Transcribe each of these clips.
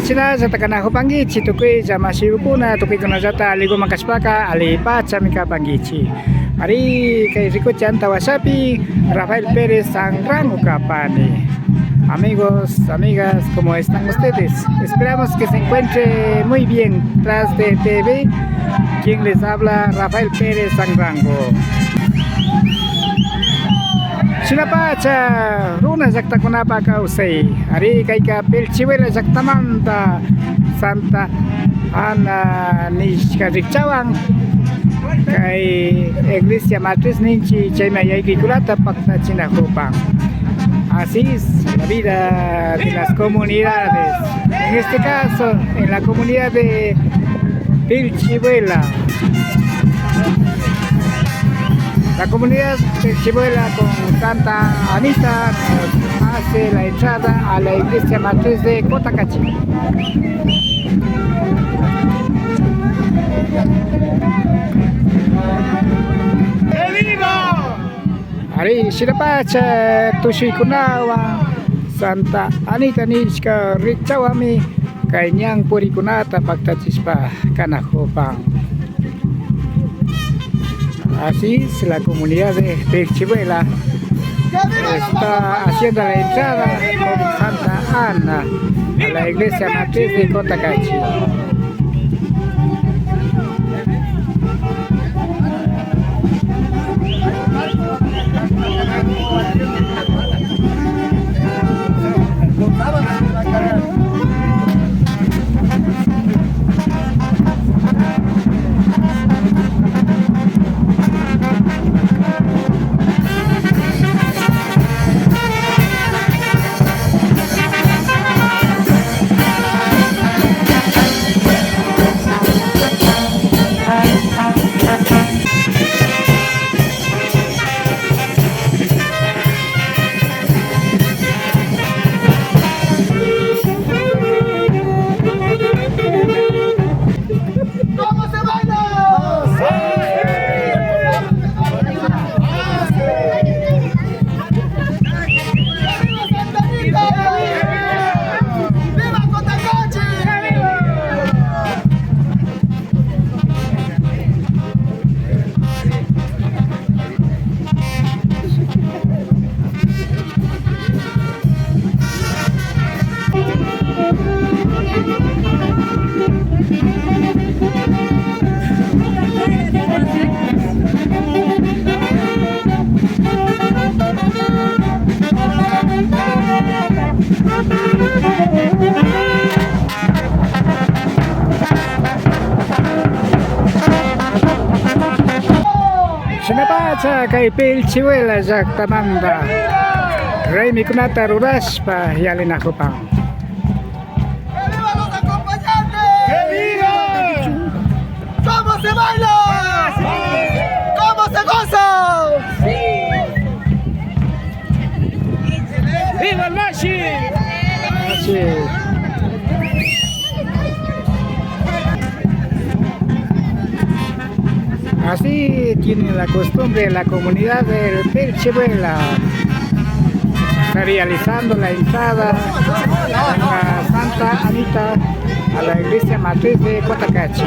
Sila sa takana ko panggichi tukui jama shibukuna tukui kuna jata aligo makaspaka ali pacha mika panggichi. Ari kay Rico Chanta Wasapi, Rafael Pérez Sangrang Ucapani. Amigos, amigas, ¿cómo están ustedes? Esperamos que se encuentre muy bien tras de TV. Quien les habla, Rafael Pérez Sangrango. Sinapacha, runa sakta kunapa kausay. Ari kay ka Pelchiwela saktamanta Santa Ana Nishkarikchawang. Kay Iglesia Matriz Ninchi Chaymaya Kikulata Pakta Chinajupang. Así es la vida de las comunidades. En este caso, en la comunidad de Pelchiwela. La comunidad de Pelchiwela con Santa Anita hace la entrada a la iglesia matriz de Cotacachi. Ari Shirapacha Tushikunawa Santa Anita Nishka Richawami Kanyang Purikunata Pagtachispa Kanajopang. Así es, la comunidad de Pelchiwela está haciendo la entrada con Santa Ana a la iglesia matriz de Cotacachi. Sinapacha kay Pelchiwela Jaktamanda Rey Mikunata Ruraspa Yalin ako pang. ¡Que viva! ¿Cómo se baila? ¿Cómo se goza? ¡Viva el Mashi! Así es. Así tiene la costumbre la comunidad de Pelchiwela. Está realizando la entrada en la Santa Anita a la iglesia matriz de Cotacachi.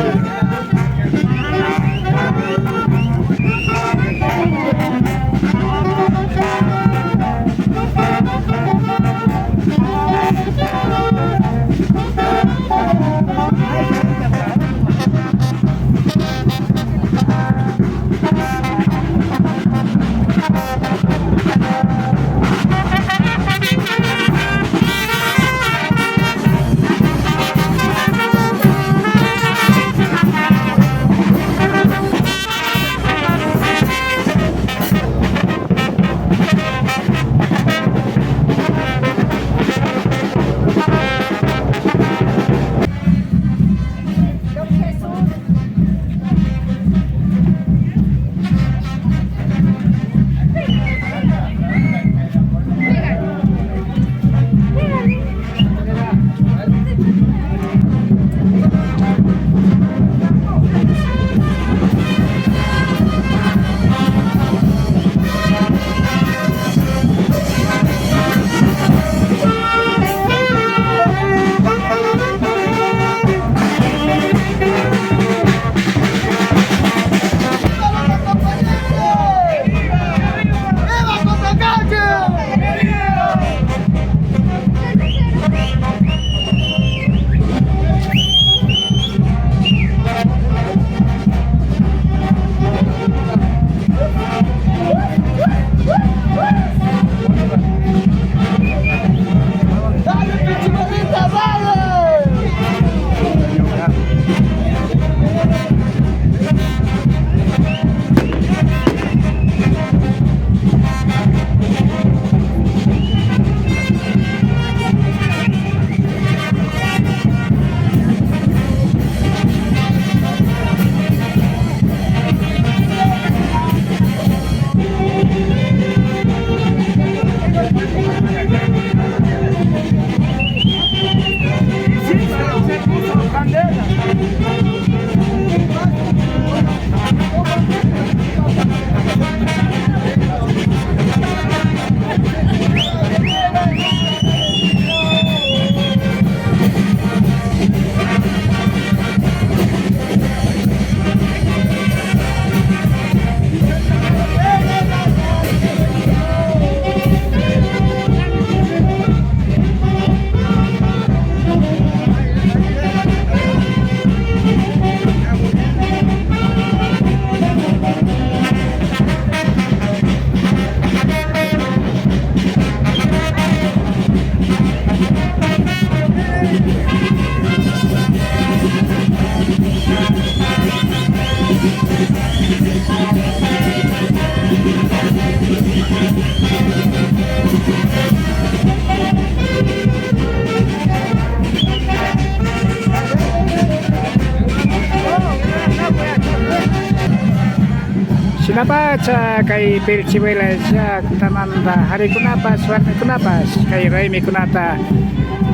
Sinabaca kay Pilchiwela siya tamanda hari kunapas warna kunapas kay Raimi kunata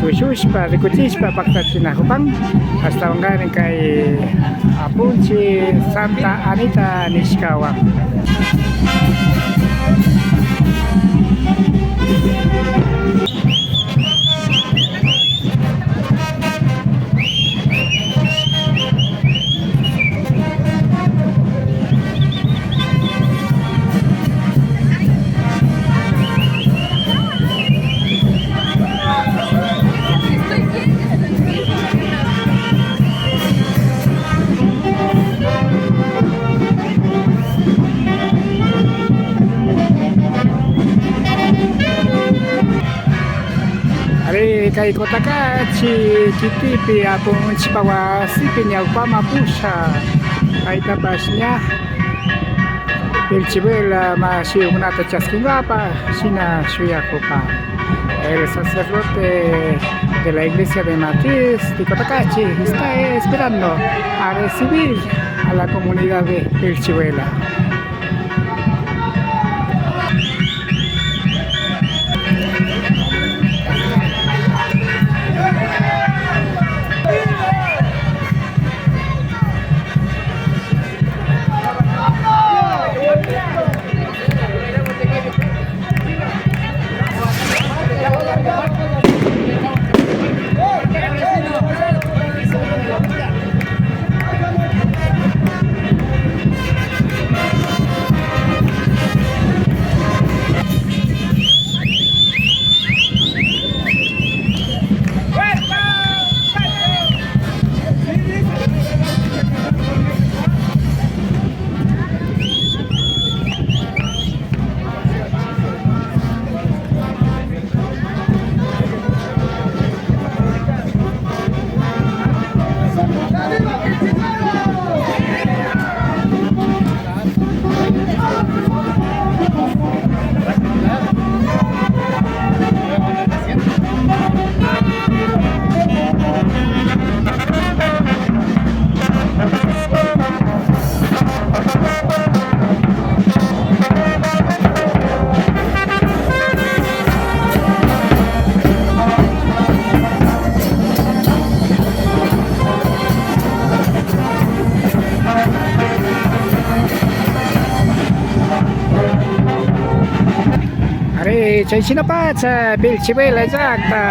tushuspa rikutispa bakta sinahupang hasta wangarin kay Apunchi Santa Anita Nishikawa. Kay Kotakachi kitipi apong chipawa sipin yaw pamapusha kay tapos niya Pilchiwela masiyong nata chaskingapa sina suya ko pa el sacerdote de la iglesia de Matriz de Cotacachi está esperando a recibir a la comunidad de Pilchiwela. Chay sinapat sa Pilchiwela sakta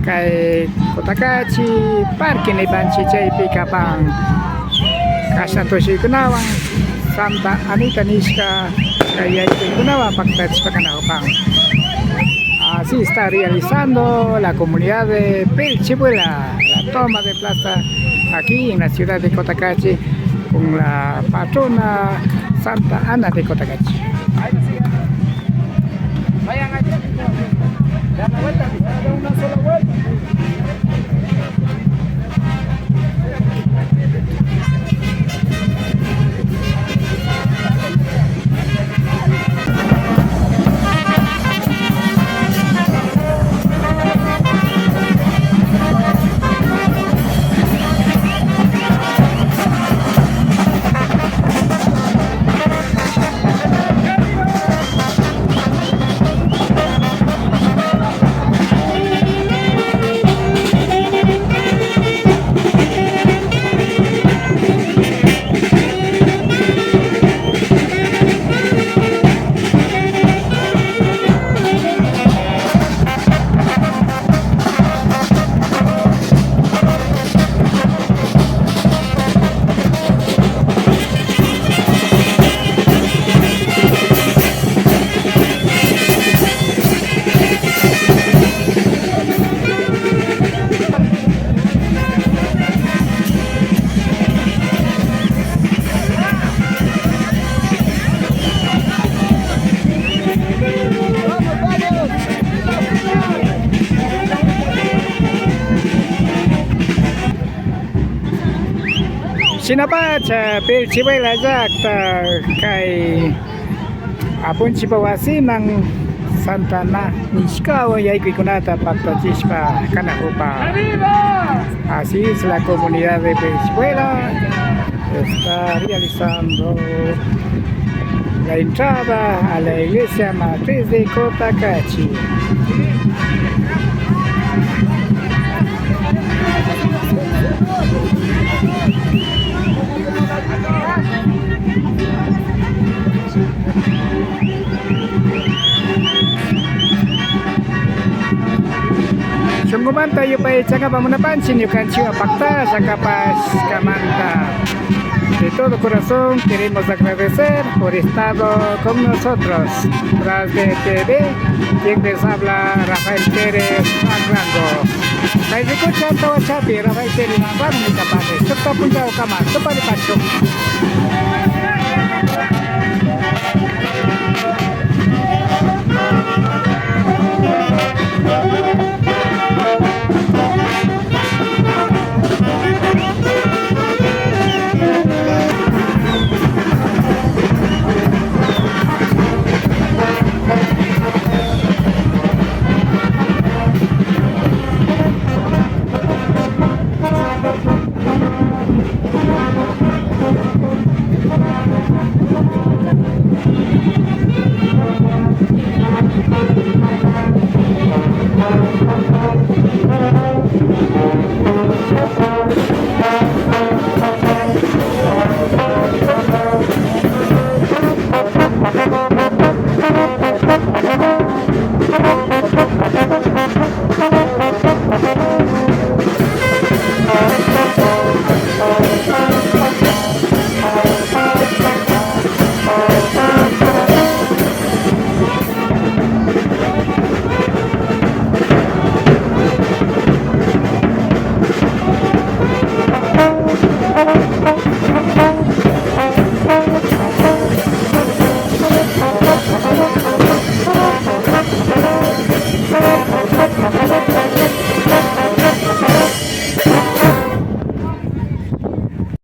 kay Kotakachi parke ni Banchi chay pikapang kasatoshi kunawang Santa Anita Nishka kay kunawang pagtats pakanahupang. Así está realizando la comunidad de Pilchiwela la toma de plaza aquí en la ciudad de Cotacachi con la patrona Santa Ana de Cotacachi. Vayan allá, dan la vuelta, dan una sola vuelta. Chinapacha, pero chivela yakta, kay apun chipawasi ng Santana, Nishkawa, Yaikikunata, Pactachispa, Canajupa. Así es la comunidad de Venezuela. Está realizando la entrada a la iglesia matriz de Cotacachi. Sungguman tayo pa tsaka pamunapansin yung kansiyo pakta sa kapas kamanta. De todo corazón queremos agradecer por estado con nosotros. Tras de TV, quien les habla Rafael Pérez Magrango. Kaya escucha todo chapi, Rafael Pérez Magrango ni kapate. Tukta punta o kamat, tupa ni pasok.